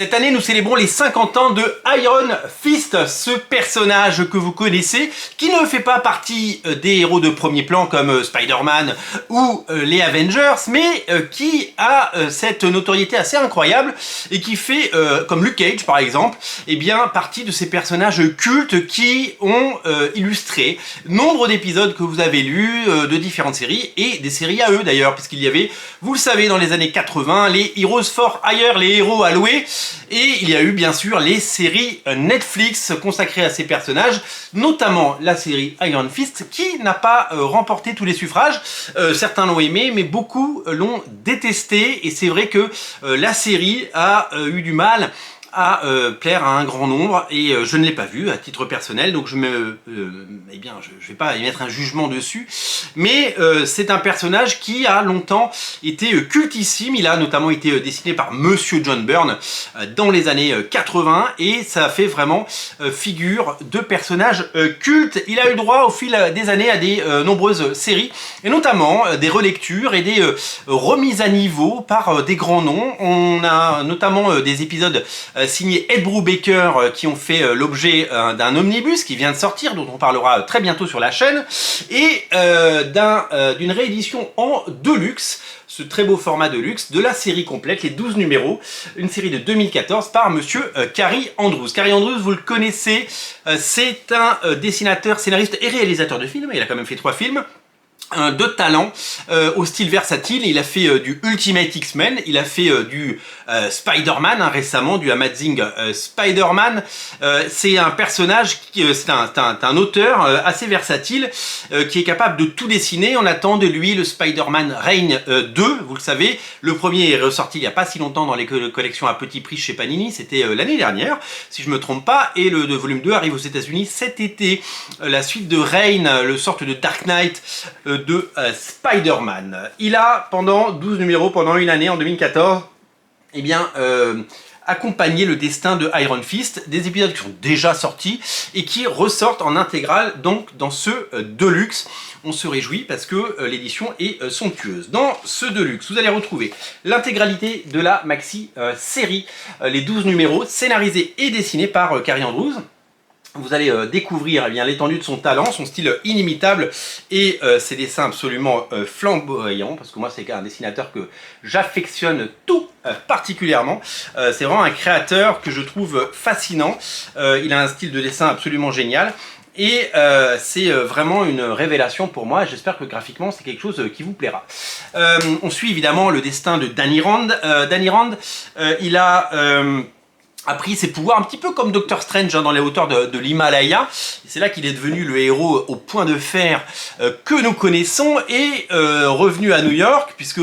Cette année, nous célébrons les 50 ans de Iron Fist, ce personnage que vous connaissez, qui ne fait pas partie des héros de premier plan comme Spider-Man ou les Avengers, mais qui a cette notoriété assez incroyable et qui fait, comme Luke Cage par exemple, eh bien, partie de ces personnages cultes qui ont illustré nombre d'épisodes que vous avez lus de différentes séries et des séries à eux d'ailleurs, puisqu'il y avait, vous le savez, dans les années 80, les Heroes for Hire, les héros à louer. Et il y a eu bien sûr les séries Netflix consacrées à ces personnages, notamment la série Iron Fist qui n'a pas remporté tous les suffrages. Certains l'ont aimé, mais beaucoup l'ont détesté. Et c'est vrai que la série a eu du mal à plaire à un grand nombre et je ne l'ai pas vu à titre personnel, donc je vais pas émettre un jugement dessus, mais c'est un personnage qui a longtemps été cultissime. Il a notamment été dessiné par Monsieur John Byrne dans les années 80 et ça fait vraiment figure de personnage culte. Il a eu droit au fil des années à des nombreuses séries et notamment des relectures et des remises à niveau par des grands noms. On a notamment des épisodes signé Ed Brubaker qui ont fait l'objet d'un omnibus qui vient de sortir, dont on parlera très bientôt sur la chaîne, et d'une réédition en deluxe, ce très beau format deluxe de la série complète, les 12 numéros, une série de 2014 par monsieur Cary Andrews. Cary Andrews, vous le connaissez, c'est un dessinateur, scénariste et réalisateur de films, il a quand même fait 3 films, de talent, au style versatile. Il a fait du Ultimate X-Men, il a fait du Spider-Man récemment, du Amazing Spider-Man. C'est un personnage, c'est un auteur assez versatile qui est capable de tout dessiner. On attend de lui le Spider-Man Reign 2, vous le savez. Le premier est ressorti il n'y a pas si longtemps dans les collections à petit prix chez Panini, c'était l'année dernière, si je me trompe pas, et le volume 2 arrive aux États-Unis cet été. La suite de Reign, le sorte de Dark Knight de Spider-Man. Il a, pendant 12 numéros, pendant une année, en 2014, eh bien, accompagné le destin de Iron Fist, des épisodes qui sont déjà sortis et qui ressortent en intégrale donc dans ce Deluxe. On se réjouit parce que l'édition est somptueuse. Dans ce Deluxe, vous allez retrouver l'intégralité de la maxi série, les 12 numéros, scénarisés et dessinés par Cary Andrews. Vous allez découvrir l'étendue de son talent, son style inimitable et ses dessins absolument flamboyants, parce que moi c'est un dessinateur que j'affectionne tout particulièrement. C'est vraiment un créateur que je trouve fascinant. Il a un style de dessin absolument génial. Et c'est vraiment une révélation pour moi. J'espère que graphiquement c'est quelque chose qui vous plaira. On suit évidemment le destin de Danny Rand. Danny Rand, il a pris ses pouvoirs un petit peu comme Doctor Strange dans les hauteurs de l'Himalaya. C'est là qu'il est devenu le héros au point de fer que nous connaissons et revenu à New York, puisque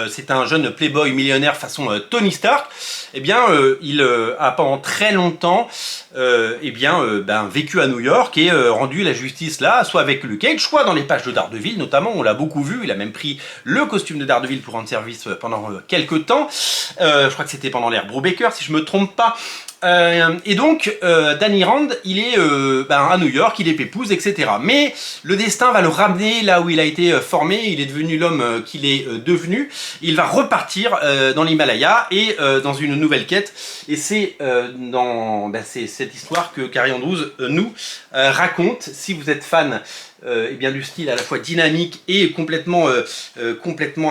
c'est un jeune playboy millionnaire façon Tony Stark. Eh bien, il a pendant très longtemps vécu à New York et rendu la justice là, soit avec Luke Cage, soit dans les pages de Daredevil notamment. On l'a beaucoup vu, il a même pris le costume de Daredevil pour rendre service pendant quelques temps. Je crois que c'était pendant l'ère Brubaker, si je me trompe pas. Et donc, Danny Rand, il est à New York, il est pépouze, etc. Mais le destin va le ramener là où il a été formé, il est devenu l'homme qu'il est devenu. Il va repartir dans l'Himalaya et dans une nouvelle quête. Et c'est c'est cette histoire que Cary Andrews nous raconte. Si vous êtes fan du style à la fois dynamique et complètement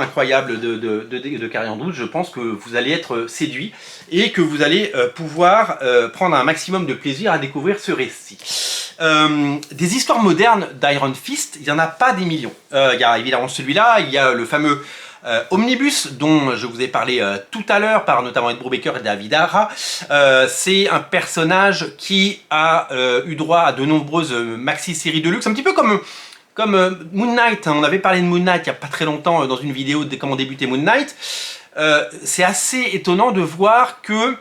incroyable de Cary Andrews, je pense que vous allez être séduit et que vous allez pouvoir prendre un maximum de plaisir à découvrir ce récit. Des histoires modernes d'Iron Fist, il n'y en a pas des millions. Il y a évidemment celui-là, il y a le fameux Omnibus, dont je vous ai parlé tout à l'heure, par notamment Ed Brubaker et David Aja. C'est un personnage qui a eu droit à de nombreuses maxi-séries de luxe, un petit peu comme Moon Knight. On avait parlé de Moon Knight il n'y a pas très longtemps dans une vidéo de comment débuter Moon Knight. C'est assez étonnant de voir que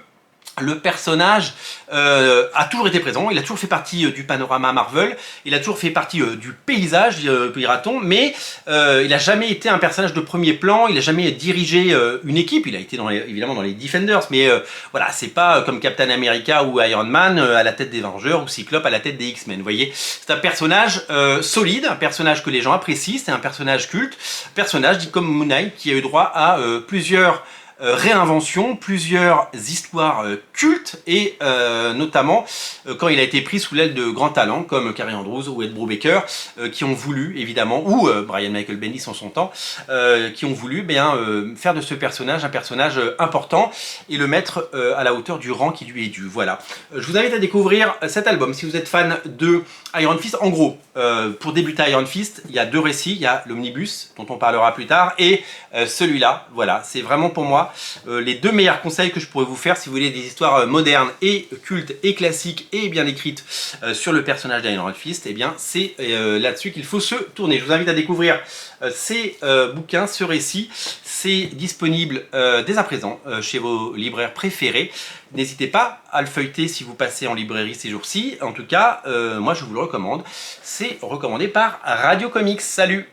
le personnage a toujours été présent, il a toujours fait partie du panorama Marvel, il a toujours fait partie du paysage, dira-t-on, mais il n'a jamais été un personnage de premier plan, il n'a jamais dirigé une équipe. Il a été évidemment dans les Defenders, mais voilà, c'est pas comme Captain America ou Iron Man à la tête des Vengeurs ou Cyclope à la tête des X-Men, vous voyez. C'est un personnage solide, un personnage que les gens apprécient, c'est un personnage culte, un personnage dit comme Moon Knight qui a eu droit à plusieurs réinventions, plusieurs histoires cultes et notamment quand il a été pris sous l'aile de grands talents comme Carrie Andrews ou Ed Brubaker qui ont voulu évidemment, ou Brian Michael Bendis en son temps, qui ont voulu faire de ce personnage un personnage important et le mettre à la hauteur du rang qui lui est dû. Voilà. Je vous invite à découvrir cet album si vous êtes fan de Iron Fist. En gros, pour débuter Iron Fist, il y a 2 récits. Il y a l'Omnibus, dont on parlera plus tard, et celui-là. Voilà, c'est vraiment pour moi les 2 meilleurs conseils que je pourrais vous faire si vous voulez des histoires modernes et cultes et classiques et bien écrites sur le personnage d'Iron Fist. Et bien, c'est là-dessus qu'il faut se tourner. Je vous invite à découvrir ces bouquins, ce récit. C'est disponible dès à présent chez vos libraires préférés. N'hésitez pas à le feuilleter si vous passez en librairie ces jours-ci. En tout cas, moi je vous le recommande. C'est recommandé par Radio Comics. Salut!